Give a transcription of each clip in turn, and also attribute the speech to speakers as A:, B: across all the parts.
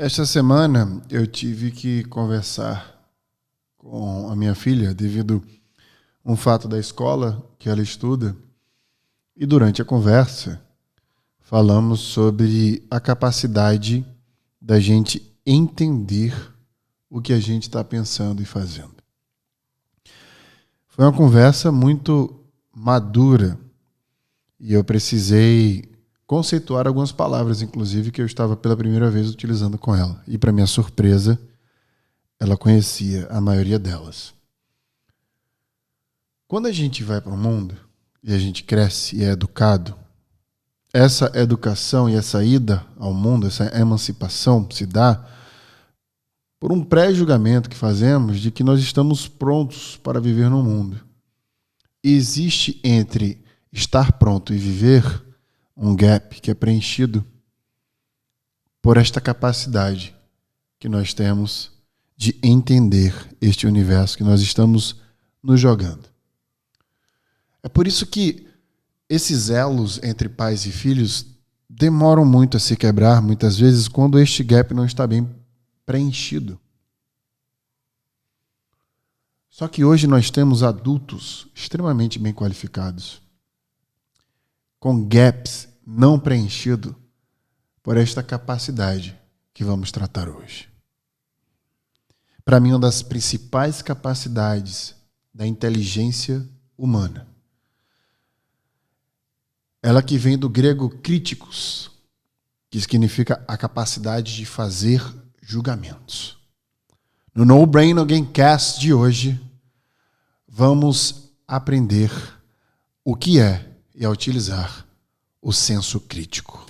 A: Esta semana eu tive que conversar com a minha filha devido a um fato da escola que ela estuda. E durante a conversa falamos sobre a capacidade da gente entender o que a gente está pensando e fazendo. Foi uma conversa muito madura e eu precisei conceituar algumas palavras, inclusive, que eu estava pela primeira vez utilizando com ela. E, para minha surpresa, ela conhecia a maioria delas. Quando a gente vai para o mundo e a gente cresce e é educado, essa educação e essa ida ao mundo, essa emancipação se dá por um pré-julgamento que fazemos de que nós estamos prontos para viver no mundo. E existe entre estar pronto e viver um gap que é preenchido por esta capacidade que nós temos de entender este universo que nós estamos nos jogando. É por isso que esses elos entre pais e filhos demoram muito a se quebrar, muitas vezes, quando este gap não está bem preenchido. Só que hoje nós temos adultos extremamente bem qualificados, com gaps não preenchidos por esta capacidade que vamos tratar hoje. Para mim, uma das principais capacidades da inteligência humana. Ela que vem do grego críticos, que significa a capacidade de fazer julgamentos. No No Brain No Gamecast de hoje, vamos aprender o que é e a utilizar o senso crítico.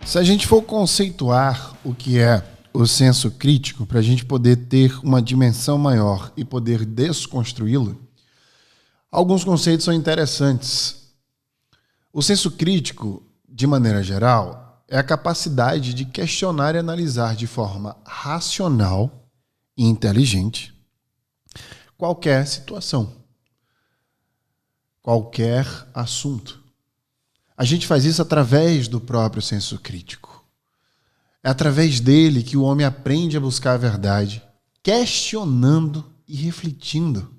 A: Se a gente for conceituar o que é o senso crítico, para a gente poder ter uma dimensão maior e poder desconstruí-lo, alguns conceitos são interessantes. O senso crítico, de maneira geral, é a capacidade de questionar e analisar de forma racional e inteligente qualquer situação, qualquer assunto. A gente faz isso através do próprio senso crítico. É através dele que o homem aprende a buscar a verdade, questionando e refletindo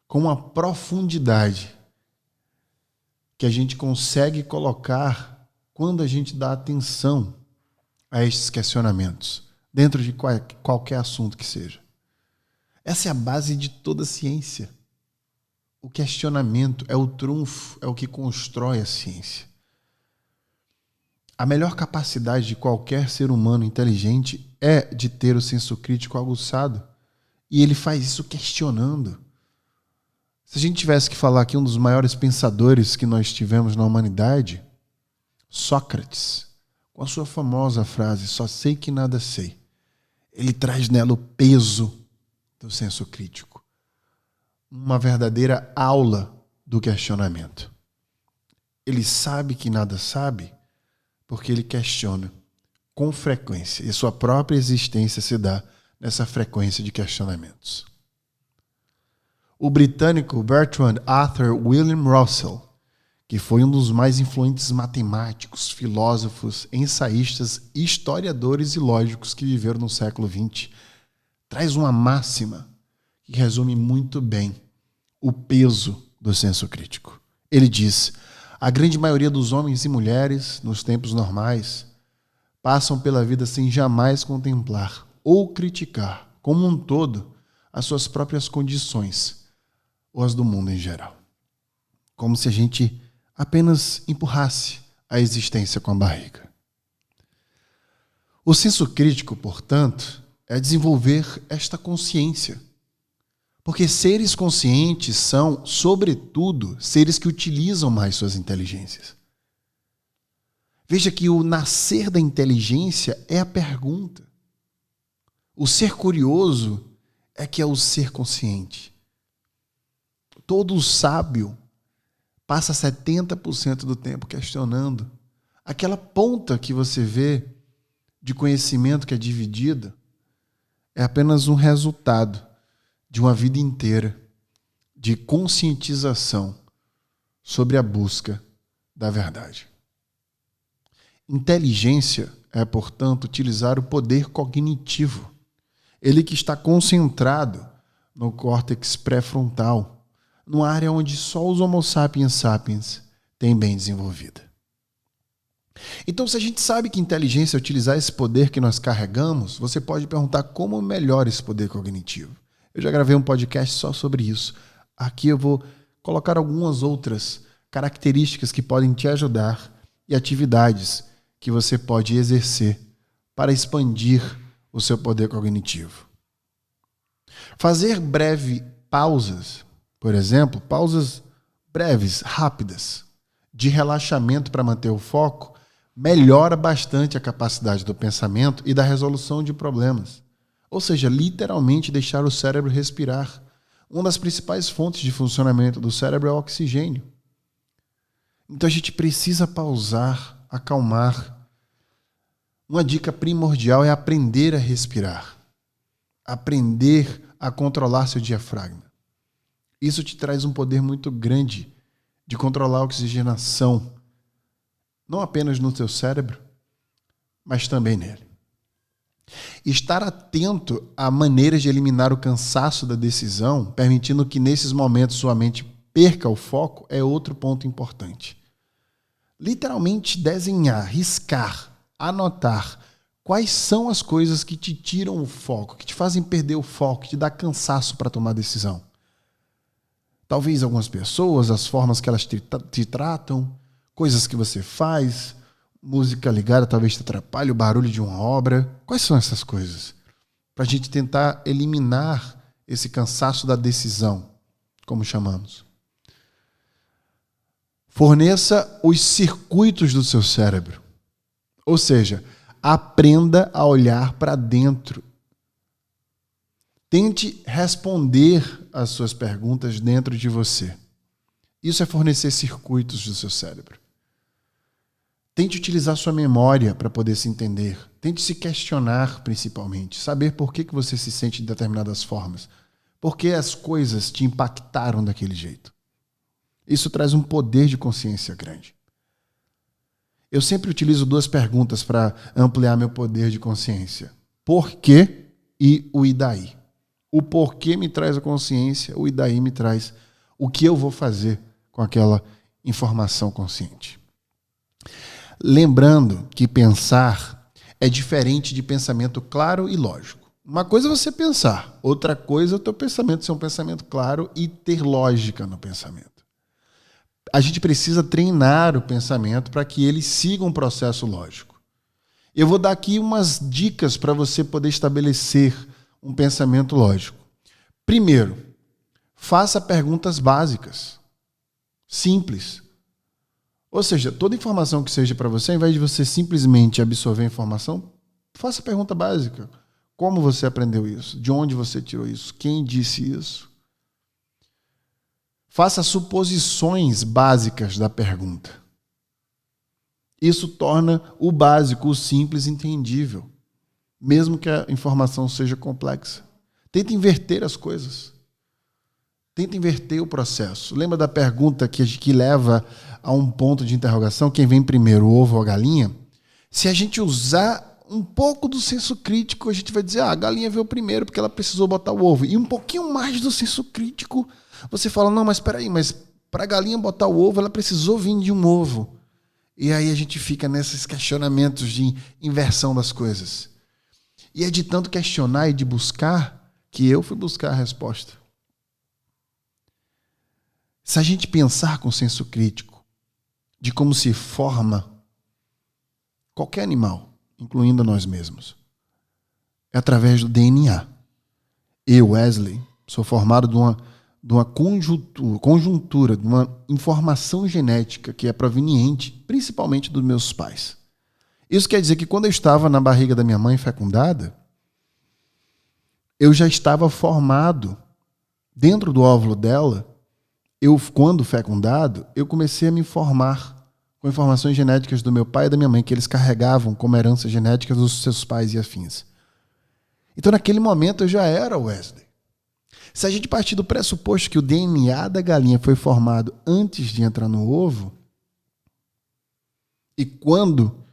A: com uma profundidade que a gente consegue colocar quando a gente dá atenção a estes questionamentos, dentro de qualquer assunto que seja. Essa é a base de toda a ciência. O questionamento é o trunfo, é o que constrói a ciência. A melhor capacidade de qualquer ser humano inteligente é de ter o senso crítico aguçado. E ele faz isso questionando. Se a gente tivesse que falar aqui um dos maiores pensadores que nós tivemos na humanidade, Sócrates, com a sua famosa frase, só sei que nada sei. Ele traz nela o peso do senso crítico. Uma verdadeira aula do questionamento. Ele sabe que nada sabe porque ele questiona com frequência. E sua própria existência se dá nessa frequência de questionamentos. O britânico Bertrand Arthur William Russell, que foi um dos mais influentes matemáticos, filósofos, ensaístas, historiadores e lógicos que viveram no século XX, traz uma máxima que resume muito bem o peso do senso crítico. Ele diz: a grande maioria dos homens e mulheres, nos tempos normais, passam pela vida sem jamais contemplar ou criticar, como um todo, as suas próprias condições ou as do mundo em geral. Como se a gente apenas empurrasse a existência com a barriga. O senso crítico, portanto, é desenvolver esta consciência. Porque seres conscientes são, sobretudo, seres que utilizam mais suas inteligências. Veja que o nascer da inteligência é a pergunta. O ser curioso é que é o ser consciente. Todo sábio passa 70% do tempo questionando. Aquela ponta que você vê de conhecimento que é dividida, é apenas um resultado de uma vida inteira de conscientização sobre a busca da verdade. Inteligência é, portanto, utilizar o poder cognitivo, ele que está concentrado no córtex pré-frontal, numa área onde só os Homo sapiens sapiens têm bem desenvolvida. Então, se a gente sabe que inteligência é utilizar esse poder que nós carregamos, você pode perguntar como melhora esse poder cognitivo. Eu já gravei um podcast só sobre isso. Aqui eu vou colocar algumas outras características que podem te ajudar e atividades que você pode exercer para expandir o seu poder cognitivo. Fazer breves pausas, por exemplo, pausas breves, rápidas, de relaxamento para manter o foco, melhora bastante a capacidade do pensamento e da resolução de problemas. Ou seja, literalmente deixar o cérebro respirar. Uma das principais fontes de funcionamento do cérebro é o oxigênio. Então a gente precisa pausar, acalmar. Uma dica primordial é aprender a respirar. Aprender a controlar seu diafragma. Isso te traz um poder muito grande de controlar a oxigenação, não apenas no teu cérebro, mas também nele. Estar atento a maneiras de eliminar o cansaço da decisão, permitindo que nesses momentos sua mente perca o foco, é outro ponto importante. Literalmente desenhar, riscar, anotar quais são as coisas que te tiram o foco, que te fazem perder o foco, que te dá cansaço para tomar decisão. Talvez algumas pessoas, as formas que elas te tratam, coisas que você faz, música ligada talvez te atrapalhe, o barulho de uma obra. Quais são essas coisas? Para a gente tentar eliminar esse cansaço da decisão, como chamamos. Forneça os circuitos do seu cérebro. Ou seja, aprenda a olhar para dentro. Tente responder às suas perguntas dentro de você. Isso é fornecer circuitos do seu cérebro. Tente utilizar sua memória para poder se entender. Tente se questionar, principalmente. Saber por que você se sente de determinadas formas. Por que as coisas te impactaram daquele jeito. Isso traz um poder de consciência grande. Eu sempre utilizo duas perguntas para ampliar meu poder de consciência. Por quê e o e daí? O porquê me traz a consciência, o e daí me traz o que eu vou fazer com aquela informação consciente. Lembrando que pensar é diferente de pensamento claro e lógico. Uma coisa é você pensar, outra coisa é o teu pensamento ser um pensamento claro e ter lógica no pensamento. A gente precisa treinar o pensamento para que ele siga um processo lógico. Eu vou dar aqui umas dicas para você poder estabelecer um pensamento lógico. Primeiro, faça perguntas básicas, simples. Ou seja, toda informação que seja para você, ao invés de você simplesmente absorver a informação, faça pergunta básica. Como você aprendeu isso? De onde você tirou isso? Quem disse isso? Faça suposições básicas da pergunta. Isso torna o básico, o simples, entendível, mesmo que a informação seja complexa. Tenta inverter as coisas. Tenta inverter o processo. Lembra da pergunta que leva a um ponto de interrogação? Quem vem primeiro, o ovo ou a galinha? Se a gente usar um pouco do senso crítico, a gente vai dizer, a galinha veio primeiro porque ela precisou botar o ovo. E um pouquinho mais do senso crítico, você fala, não, mas espera aí, mas para a galinha botar o ovo, ela precisou vir de um ovo. E aí a gente fica nesses questionamentos de inversão das coisas. E é de tanto questionar e de buscar que eu fui buscar a resposta. Se a gente pensar com senso crítico de como se forma qualquer animal, incluindo nós mesmos, é através do DNA. Eu, Wesley, sou formado de uma conjuntura, de uma informação genética que é proveniente principalmente dos meus pais. Isso quer dizer que quando eu estava na barriga da minha mãe fecundada, eu já estava formado dentro do óvulo dela. Quando fecundado, eu comecei a me formar com informações genéticas do meu pai e da minha mãe, que eles carregavam como herança genética dos seus pais e afins. Então, naquele momento, eu já era Wesley. Se a gente partir do pressuposto que o DNA da galinha foi formado antes de entrar no ovo, e quando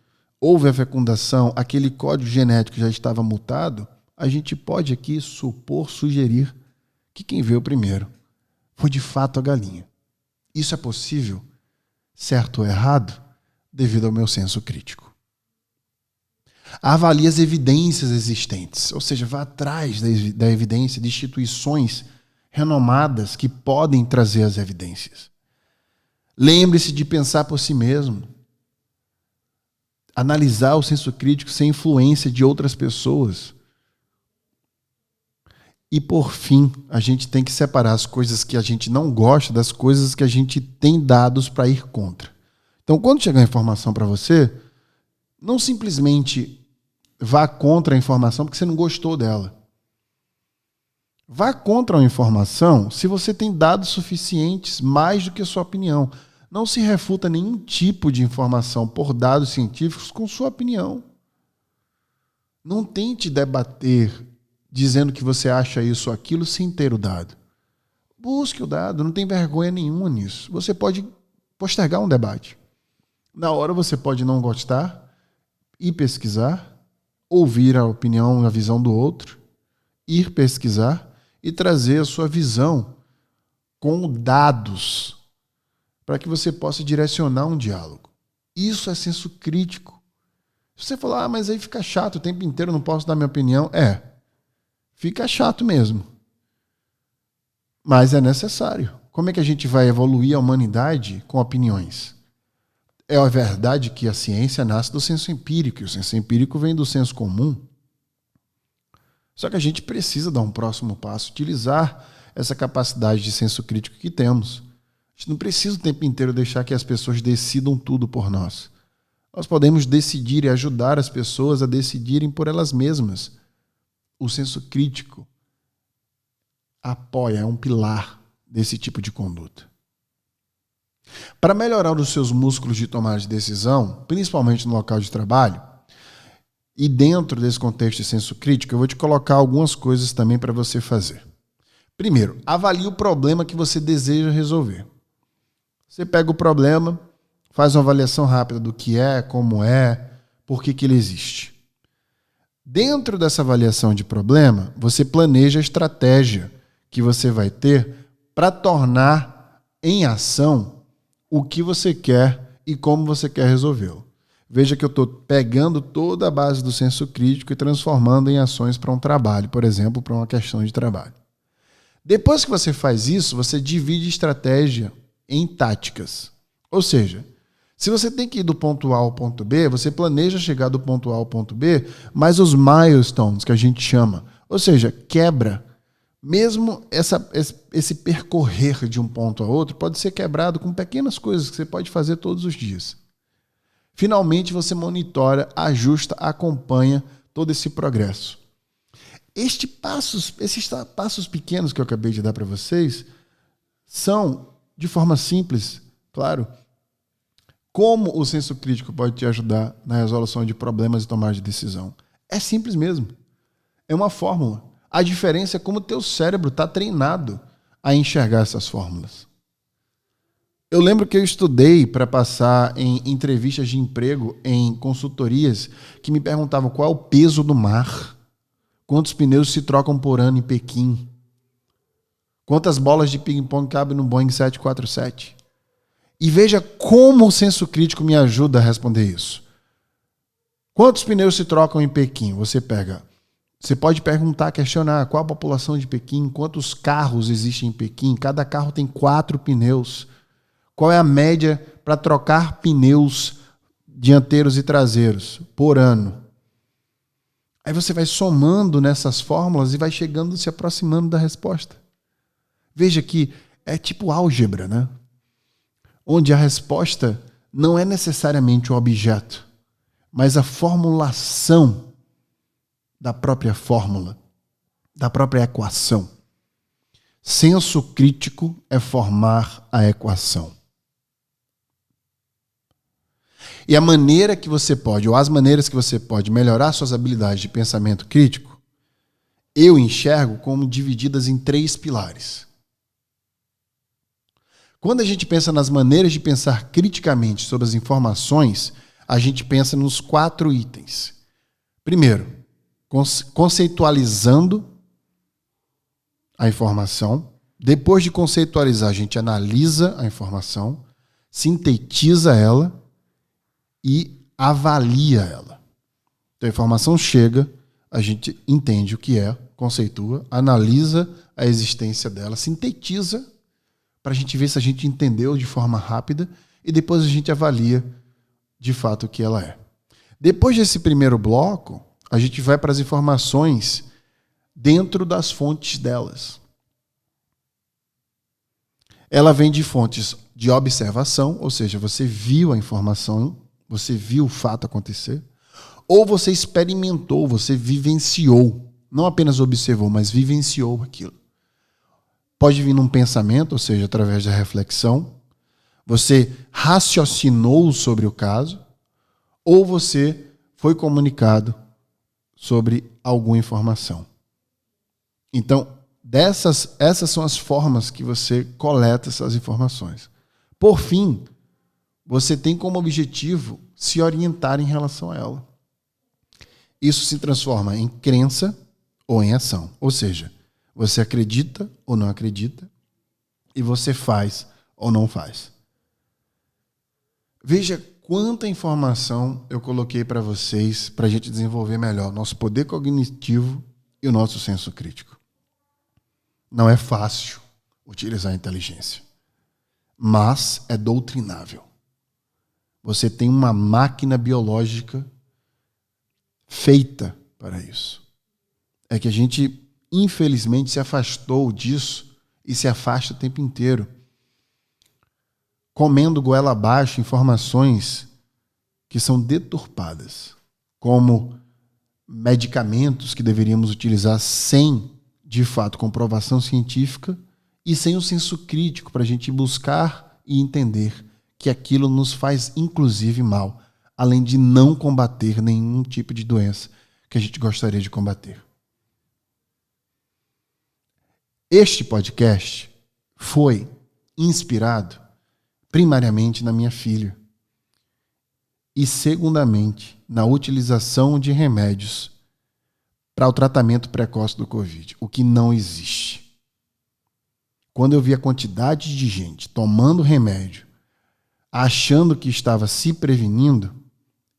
A: houve a fecundação, aquele código genético já estava mutado, a gente pode aqui sugerir que quem veio primeiro foi de fato a galinha. Isso é possível, certo ou errado, devido ao meu senso crítico. Avalie as evidências existentes, ou seja, vá atrás da evidência de instituições renomadas que podem trazer as evidências. Lembre-se de pensar por si mesmo. Analisar o senso crítico sem influência de outras pessoas. E, por fim, a gente tem que separar as coisas que a gente não gosta das coisas que a gente tem dados para ir contra. Então, quando chegar a informação para você, não simplesmente vá contra a informação porque você não gostou dela. Vá contra a informação se você tem dados suficientes, mais do que a sua opinião. Não se refuta nenhum tipo de informação por dados científicos com sua opinião. Não tente debater dizendo que você acha isso ou aquilo sem ter o dado. Busque o dado, não tem vergonha nenhuma nisso. Você pode postergar um debate. Na hora você pode não gostar, ir pesquisar, ouvir a opinião e a visão do outro, ir pesquisar e trazer a sua visão com dados para que você possa direcionar um diálogo. Isso é senso crítico. Se você falar, mas aí fica chato o tempo inteiro, eu não posso dar minha opinião. Fica chato mesmo. Mas é necessário. Como é que a gente vai evoluir a humanidade com opiniões? É a verdade que a ciência nasce do senso empírico, e o senso empírico vem do senso comum. Só que a gente precisa dar um próximo passo, utilizar essa capacidade de senso crítico que temos. A gente não precisa o tempo inteiro deixar que as pessoas decidam tudo por nós. Nós podemos decidir e ajudar as pessoas a decidirem por elas mesmas. O senso crítico apoia, é um pilar desse tipo de conduta. Para melhorar os seus músculos de tomada de decisão, principalmente no local de trabalho, e dentro desse contexto de senso crítico, eu vou te colocar algumas coisas também para você fazer. Primeiro, avalie o problema que você deseja resolver. Você pega o problema, faz uma avaliação rápida do que é, como é, por que ele existe. Dentro dessa avaliação de problema, você planeja a estratégia que você vai ter para tornar em ação o que você quer e como você quer resolvê-lo. Veja que eu estou pegando toda a base do senso crítico e transformando em ações para um trabalho, por exemplo, para uma questão de trabalho. Depois que você faz isso, você divide estratégia em táticas. Ou seja, se você tem que ir do ponto A ao ponto B, você planeja chegar do ponto A ao ponto B, mas os milestones, que a gente chama, ou seja, quebra. Mesmo esse percorrer de um ponto a outro pode ser quebrado com pequenas coisas que você pode fazer todos os dias. Finalmente, você monitora, ajusta, acompanha todo esse progresso. Esses passos pequenos que eu acabei de dar para vocês são, de forma simples, claro, como o senso crítico pode te ajudar na resolução de problemas e tomada de decisão. É simples mesmo. É uma fórmula. A diferença é como o teu cérebro está treinado a enxergar essas fórmulas. Eu lembro que eu estudei para passar em entrevistas de emprego, em consultorias, que me perguntavam qual é o peso do mar, quantos pneus se trocam por ano em Pequim, quantas bolas de ping-pong cabem no Boeing 747. E veja como o senso crítico me ajuda a responder isso. Quantos pneus se trocam em Pequim? Você pode perguntar, questionar qual a população de Pequim, quantos carros existem em Pequim, cada carro tem 4 pneus. Qual é a média para trocar pneus dianteiros e traseiros por ano? Aí você vai somando nessas fórmulas e vai chegando, se aproximando da resposta. Veja que é tipo álgebra, né? Onde a resposta não é necessariamente o objeto, mas a formulação da própria fórmula, da própria equação. Senso crítico é formar a equação. E a maneira que você pode, ou as maneiras que você pode melhorar suas habilidades de pensamento crítico, eu enxergo como divididas em 3 pilares. Quando a gente pensa nas maneiras de pensar criticamente sobre as informações, a gente pensa nos 4 itens. Primeiro, conceitualizando a informação. Depois de conceitualizar, a gente analisa a informação, sintetiza ela e avalia ela. Então a informação chega, a gente entende o que é, conceitua, analisa a existência dela, sintetiza para a gente ver se a gente entendeu de forma rápida e depois a gente avalia de fato o que ela é. Depois desse primeiro bloco, a gente vai para as informações dentro das fontes delas. Ela vem de fontes de observação, ou seja, você viu a informação, você viu o fato acontecer, ou você experimentou, você vivenciou, não apenas observou, mas vivenciou aquilo. Pode vir num pensamento, ou seja, através da reflexão, você raciocinou sobre o caso, ou você foi comunicado sobre alguma informação. Então, essas são as formas que você coleta essas informações. Por fim, você tem como objetivo se orientar em relação a ela. Isso se transforma em crença ou em ação. Ou seja, você acredita ou não acredita e você faz ou não faz. Veja quanta informação eu coloquei para vocês para a gente desenvolver melhor nosso poder cognitivo e o nosso senso crítico. Não é fácil utilizar a inteligência, mas é doutrinável. Você tem uma máquina biológica feita para isso. É que a gente, infelizmente, se afastou disso e se afasta o tempo inteiro, comendo goela abaixo informações que são deturpadas, como medicamentos que deveríamos utilizar sem, de fato, comprovação científica e sem o senso crítico para a gente buscar e entender que aquilo nos faz, inclusive, mal, além de não combater nenhum tipo de doença que a gente gostaria de combater. Este podcast foi inspirado primariamente na minha filha e, segundamente, na utilização de remédios para o tratamento precoce do Covid, o que não existe. Quando eu vi a quantidade de gente tomando remédio, achando que estava se prevenindo,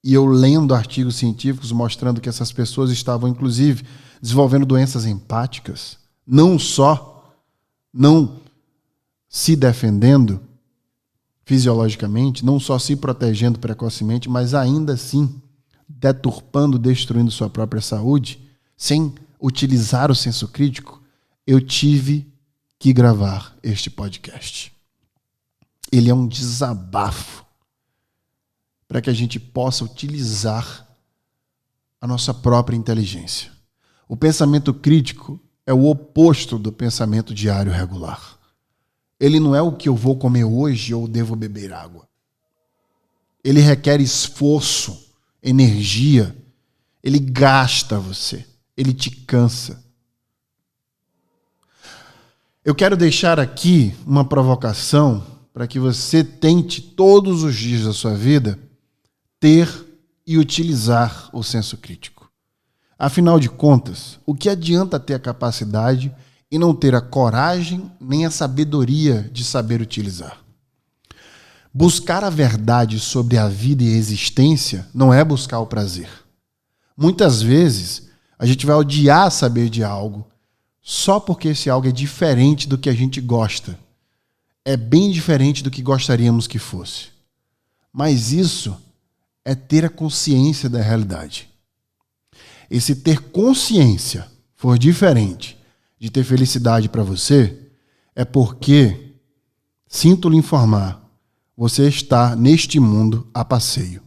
A: e eu lendo artigos científicos mostrando que essas pessoas estavam, inclusive, desenvolvendo doenças hepáticas, não só não se defendendo fisiologicamente, não só se protegendo precocemente, mas ainda assim deturpando, destruindo sua própria saúde, sem utilizar o senso crítico, eu tive que gravar este podcast. Ele é um desabafo para que a gente possa utilizar a nossa própria inteligência. O pensamento crítico é o oposto do pensamento diário regular. Ele não é o que eu vou comer hoje ou devo beber água. Ele requer esforço, energia, ele gasta você, ele te cansa. Eu quero deixar aqui uma provocação para que você tente todos os dias da sua vida ter e utilizar o senso crítico. Afinal de contas, o que adianta ter a capacidade e não ter a coragem nem a sabedoria de saber utilizar? Buscar a verdade sobre a vida e a existência não é buscar o prazer. Muitas vezes, a gente vai odiar saber de algo só porque esse algo é diferente do que a gente gosta. É bem diferente do que gostaríamos que fosse. Mas isso é ter a consciência da realidade. E se ter consciência for diferente de ter felicidade para você, é porque, sinto lhe informar, você está neste mundo a passeio.